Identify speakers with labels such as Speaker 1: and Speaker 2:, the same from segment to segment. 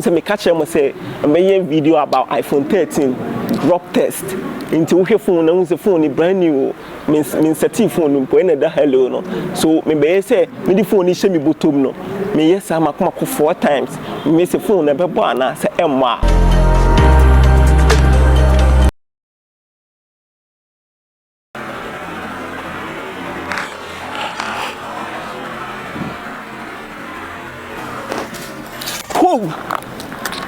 Speaker 1: So me catch him say a video about iPhone 13 drop test. Into we phone na the phone brand new mean set phone no na da hello no. So me be say me the phone is me bottom no. Me yes am akoma 4 times. Me say phone na be bo ana say emma.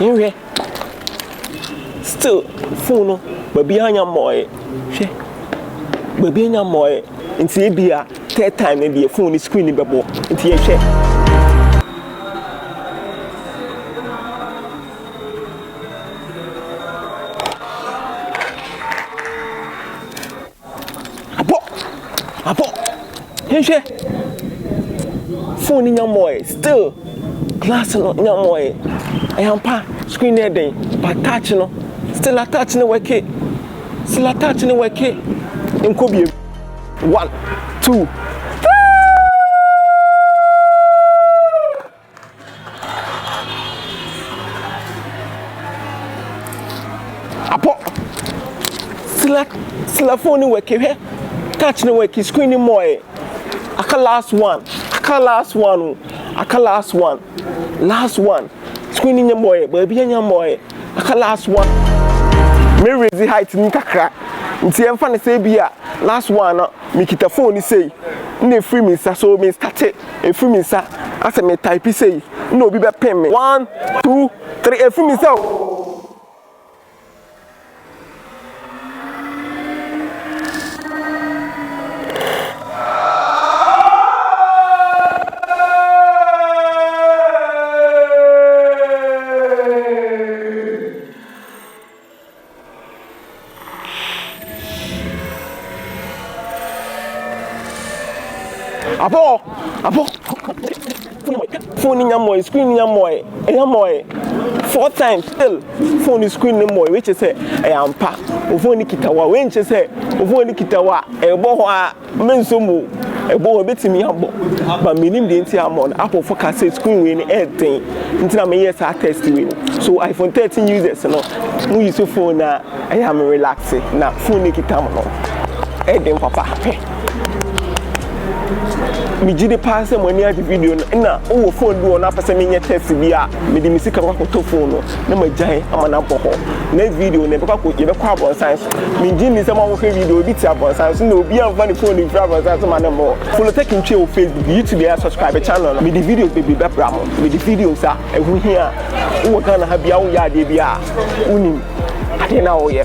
Speaker 1: Anyway, still phone baby anya moy hwe baby anya moy nti e bia third time na the phone screen ni bebo nti ye hwe abo hwe phone nya moy still glass no nya moy ayampa screen there then but touch no still attach no work it still attach no work it in kobi 1 2 apo still phone work it touch no work screen no more aka last one screen nya more baby nya more aka last one me raise height ni kakra nti emfa ne say bia last one na me kita phone ni say na free me sa so me start e free me sa ase me type say na obi be pen me 1 2 3 e free me sa Abo phone nya moy screen nya moy 4 times still phone screen nya moy which say ampa o phone kitawa when say o phone kitawa e bo ho a mensomu e bo ho betimi abo ba minim de nti amon Apple focus say screen we ni everything nti na me yes test we so iPhone 13 users no mu use phone na I am relaxing na phone kitamo no e dem papa me gidi pass money at the video na o phone do na pese me nyɛ test bia me di misika kwa to phone no na magyan amana bɔhɔ na video na be kwa ye be kwa abonsan me gidi ni se ma wo video bi ti abonsan so na obi anfa ni phone fi abonsan so ma na mo follow take in on Facebook YouTube ya subscribe channel me di videos be bra mo me di videos a ehu hia wo kana ha bia wo ya de bia unim ade na wo ye